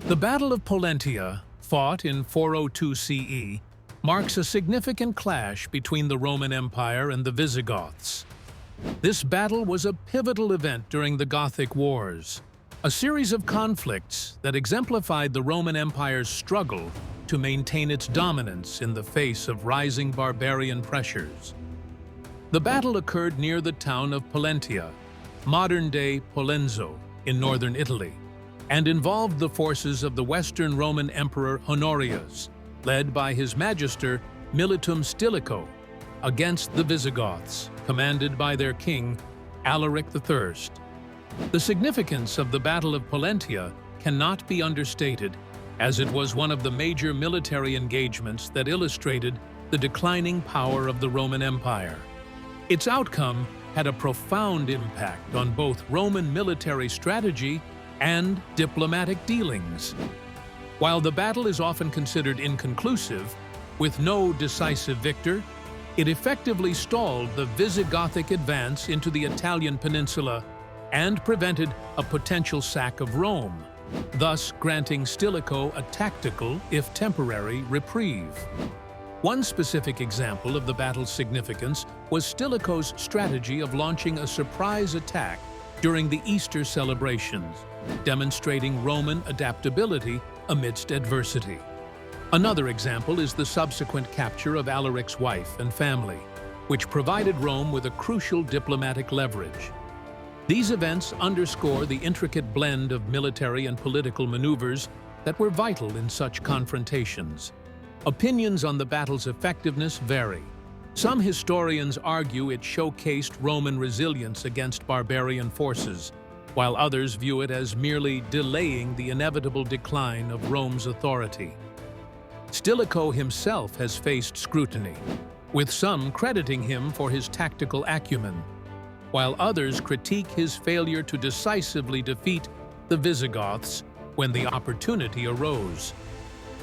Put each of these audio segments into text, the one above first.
The Battle of Pollentia, fought in 402 CE, marks a significant clash between the Roman Empire and the Visigoths. This battle was a pivotal event during the Gothic Wars, a series of conflicts that exemplified the Roman Empire's struggle to maintain its dominance in the face of rising barbarian pressures. The battle occurred near the town of Pollentia, modern-day Pollenzo, in northern Italy, and involved the forces of the Western Roman Emperor Honorius, led by his magister Militum Stilicho, against the Visigoths, commanded by their king, Alaric I. The significance of the Battle of Pollentia cannot be understated, as it was one of the major military engagements that illustrated the declining power of the Roman Empire. Its outcome had a profound impact on both Roman military strategy and diplomatic dealings. While the battle is often considered inconclusive, with no decisive victor, it effectively stalled the Visigothic advance into the Italian peninsula and prevented a potential sack of Rome, thus granting Stilicho a tactical, if temporary, reprieve. One specific example of the battle's significance was Stilicho's strategy of launching a surprise attack during the Easter celebrations, demonstrating Roman adaptability amidst adversity. Another example is the subsequent capture of Alaric's wife and family, which provided Rome with a crucial diplomatic leverage. These events underscore the intricate blend of military and political maneuvers that were vital in such confrontations. Opinions on the battle's effectiveness vary. Some historians argue it showcased Roman resilience against barbarian forces, while others view it as merely delaying the inevitable decline of Rome's authority. Stilicho himself has faced scrutiny, with some crediting him for his tactical acumen, while others critique his failure to decisively defeat the Visigoths when the opportunity arose.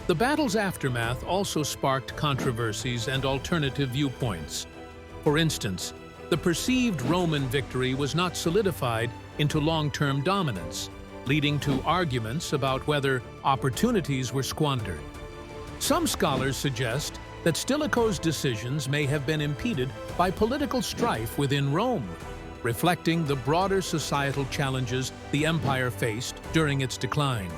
The battle's aftermath also sparked controversies and alternative viewpoints. For instance, the perceived Roman victory was not solidified into long-term dominance, leading to arguments about whether opportunities were squandered. Some scholars suggest that Stilicho's decisions may have been impeded by political strife within Rome, reflecting the broader societal challenges the empire faced during its decline.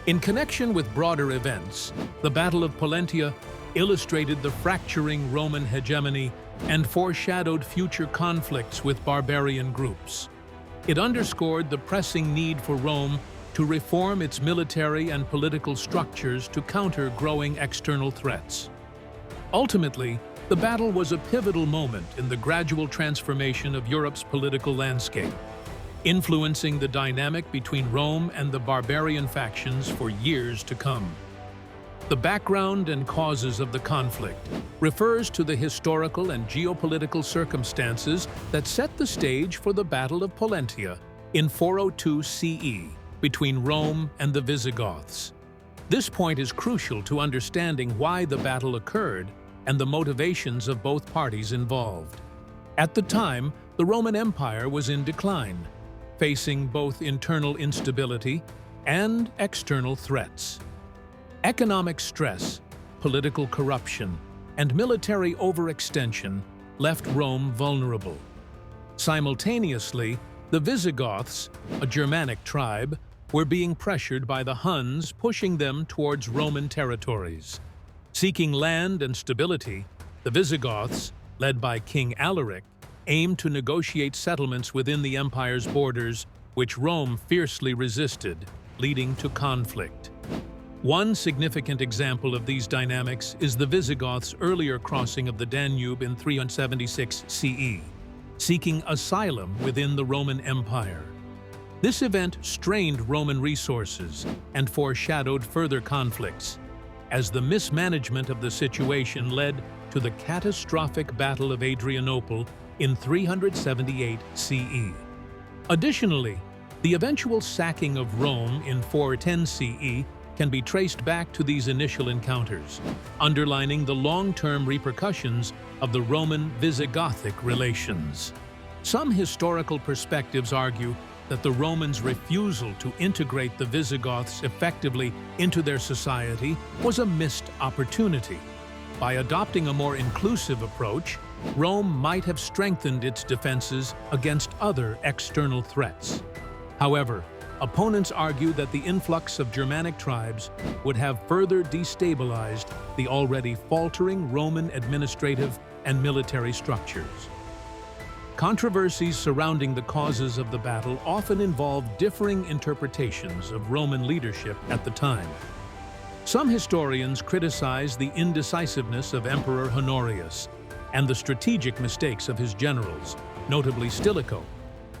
In connection with broader events, the Battle of Pollentia illustrated the fracturing Roman hegemony and foreshadowed future conflicts with barbarian groups. It underscored the pressing need for Rome to reform its military and political structures to counter growing external threats. Ultimately, the battle was a pivotal moment in the gradual transformation of Europe's political landscape, influencing the dynamic between Rome and the barbarian factions for years to come. The background and causes of the conflict refers to the historical and geopolitical circumstances that set the stage for the Battle of Pollentia in 402 CE between Rome and the Visigoths. This point is crucial to understanding why the battle occurred and the motivations of both parties involved. At the time, the Roman Empire was in decline, facing both internal instability and external threats. Economic stress, political corruption, and military overextension left Rome vulnerable. Simultaneously, the Visigoths, a Germanic tribe, were being pressured by the Huns, pushing them towards Roman territories. Seeking land and stability, the Visigoths, led by King Alaric, aimed to negotiate settlements within the empire's borders, which Rome fiercely resisted, leading to conflict. One significant example of these dynamics is the Visigoths' earlier crossing of the Danube in 376 CE, seeking asylum within the Roman Empire. This event strained Roman resources and foreshadowed further conflicts, as the mismanagement of the situation led to the catastrophic Battle of Adrianople in 378 CE. Additionally, the eventual sacking of Rome in 410 CE can be traced back to these initial encounters, underlining the long-term repercussions of the Roman-Visigothic relations. Some historical perspectives argue that the Romans' refusal to integrate the Visigoths effectively into their society was a missed opportunity. By adopting a more inclusive approach, Rome might have strengthened its defenses against other external threats. However, opponents argue that the influx of Germanic tribes would have further destabilized the already faltering Roman administrative and military structures. Controversies surrounding the causes of the battle often involve differing interpretations of Roman leadership at the time. Some historians criticize the indecisiveness of Emperor Honorius and the strategic mistakes of his generals, notably Stilicho,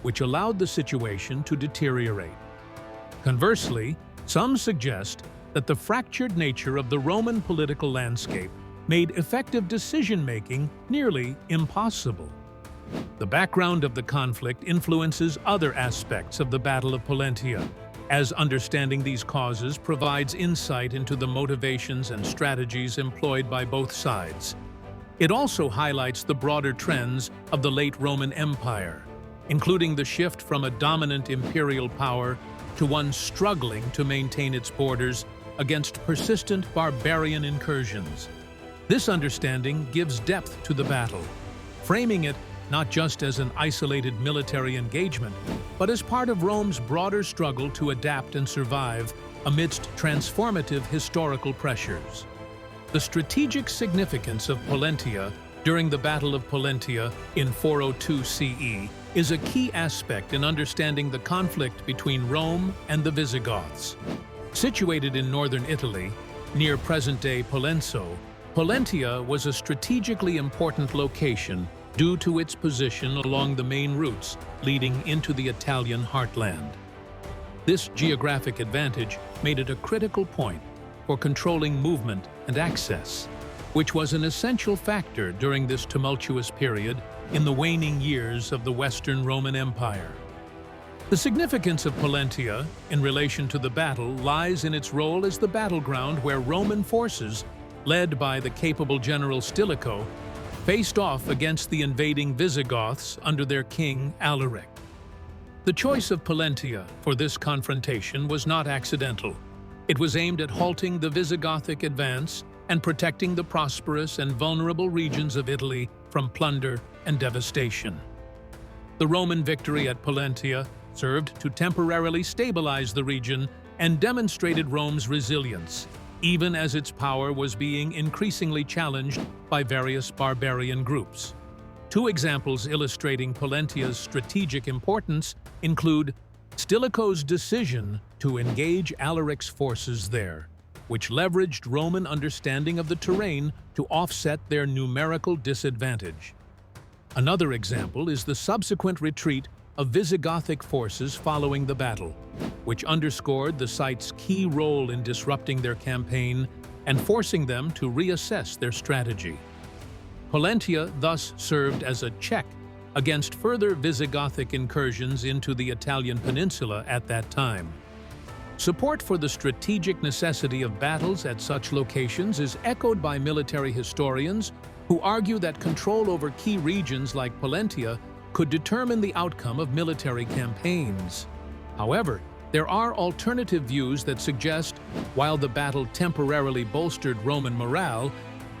which allowed the situation to deteriorate. Conversely, some suggest that the fractured nature of the Roman political landscape made effective decision-making nearly impossible. The background of the conflict influences other aspects of the Battle of Pollentia, as understanding these causes provides insight into the motivations and strategies employed by both sides. It also highlights the broader trends of the late Roman Empire, including the shift from a dominant imperial power to one struggling to maintain its borders against persistent barbarian incursions. This understanding gives depth to the battle, framing it not just as an isolated military engagement, but as part of Rome's broader struggle to adapt and survive amidst transformative historical pressures. The strategic significance of Pollentia during the Battle of Pollentia in 402 CE is a key aspect in understanding the conflict between Rome and the Visigoths. Situated in northern Italy, near present-day Pollenzo, Pollentia was a strategically important location due to its position along the main routes leading into the Italian heartland. This geographic advantage made it a critical point for controlling movement and access, which was an essential factor during this tumultuous period in the waning years of the Western Roman Empire. The significance of Pollentia in relation to the battle lies in its role as the battleground where Roman forces, led by the capable general Stilicho, faced off against the invading Visigoths under their king Alaric. The choice of Pollentia for this confrontation was not accidental. It was aimed at halting the Visigothic advance and protecting the prosperous and vulnerable regions of Italy from plunder and devastation. The Roman victory at Pollentia served to temporarily stabilize the region and demonstrated Rome's resilience, even as its power was being increasingly challenged by various barbarian groups. Two examples illustrating Pollentia's strategic importance include Stilicho's decision to engage Alaric's forces there, which leveraged Roman understanding of the terrain to offset their numerical disadvantage. Another example is the subsequent retreat of Visigothic forces following the battle, which underscored the site's key role in disrupting their campaign and forcing them to reassess their strategy. Pollentia thus served as a check against further Visigothic incursions into the Italian peninsula at that time. Support for the strategic necessity of battles at such locations is echoed by military historians who argue that control over key regions like Pollentia could determine the outcome of military campaigns. However, there are alternative views that suggest, while the battle temporarily bolstered Roman morale,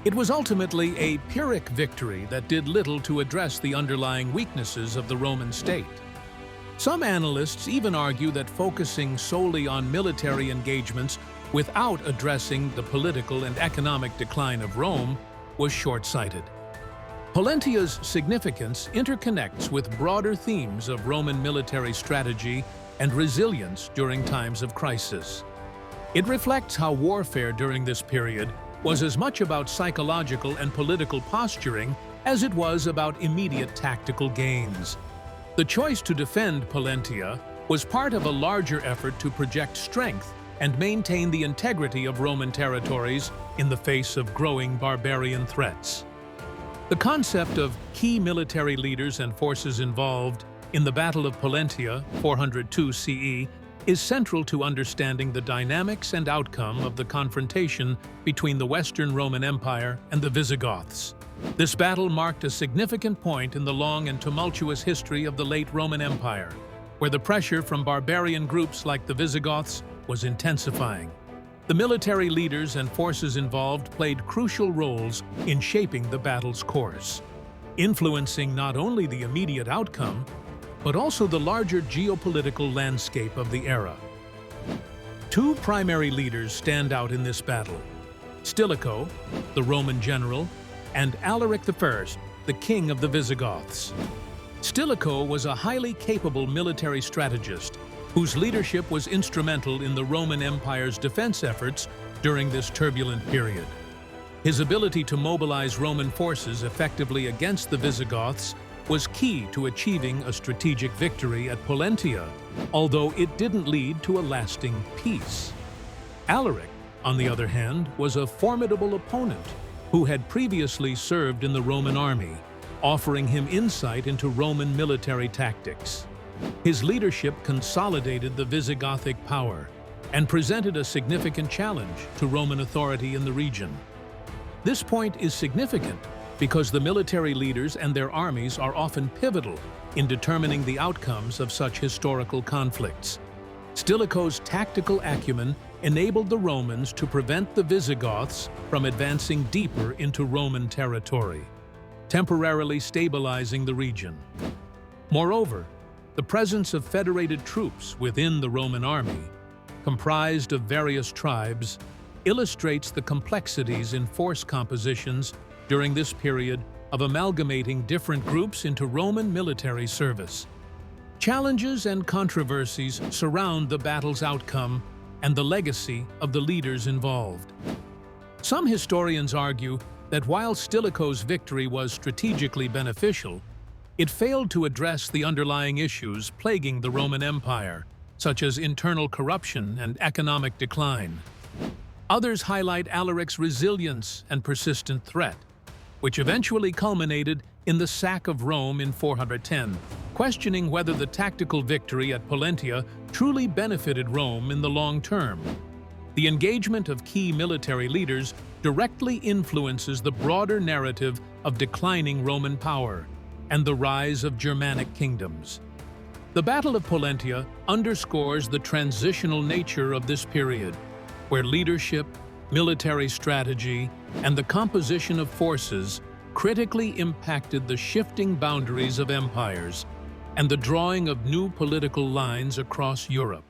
it was ultimately a Pyrrhic victory that did little to address the underlying weaknesses of the Roman state. Some analysts even argue that focusing solely on military engagements without addressing the political and economic decline of Rome was short-sighted. Pollentia's significance interconnects with broader themes of Roman military strategy and resilience during times of crisis. It reflects how warfare during this period was as much about psychological and political posturing as it was about immediate tactical gains. The choice to defend Pollentia was part of a larger effort to project strength and maintain the integrity of Roman territories in the face of growing barbarian threats. The concept of key military leaders and forces involved in the Battle of Pollentia, 402 CE, is central to understanding the dynamics and outcome of the confrontation between the Western Roman Empire and the Visigoths. This battle marked a significant point in the long and tumultuous history of the late Roman Empire, where the pressure from barbarian groups like the Visigoths was intensifying. The military leaders and forces involved played crucial roles in shaping the battle's course, influencing not only the immediate outcome, but also the larger geopolitical landscape of the era. Two primary leaders stand out in this battle: Stilicho, the Roman general, and Alaric I, the king of the Visigoths. Stilicho was a highly capable military strategist whose leadership was instrumental in the Roman Empire's defense efforts during this turbulent period. His ability to mobilize Roman forces effectively against the Visigoths was key to achieving a strategic victory at Pollentia, although it didn't lead to a lasting peace. Alaric, on the other hand, was a formidable opponent who had previously served in the Roman army, offering him insight into Roman military tactics. His leadership consolidated the Visigothic power and presented a significant challenge to Roman authority in the region. This point is significant because the military leaders and their armies are often pivotal in determining the outcomes of such historical conflicts. Stilicho's tactical acumen enabled the Romans to prevent the Visigoths from advancing deeper into Roman territory, temporarily stabilizing the region. Moreover, the presence of federated troops within the Roman army, comprised of various tribes, illustrates the complexities in force compositions during this period of amalgamating different groups into Roman military service. Challenges and controversies surround the battle's outcome and the legacy of the leaders involved. Some historians argue that while Stilicho's victory was strategically beneficial, it failed to address the underlying issues plaguing the Roman Empire, such as internal corruption and economic decline. Others highlight Alaric's resilience and persistent threat, which eventually culminated in the sack of Rome in 410, questioning whether the tactical victory at Pollentia truly benefited Rome in the long term. The engagement of key military leaders directly influences the broader narrative of declining Roman power and the rise of Germanic kingdoms. The Battle of Pollentia underscores the transitional nature of this period, where leadership, military strategy, and the composition of forces critically impacted the shifting boundaries of empires and the drawing of new political lines across Europe.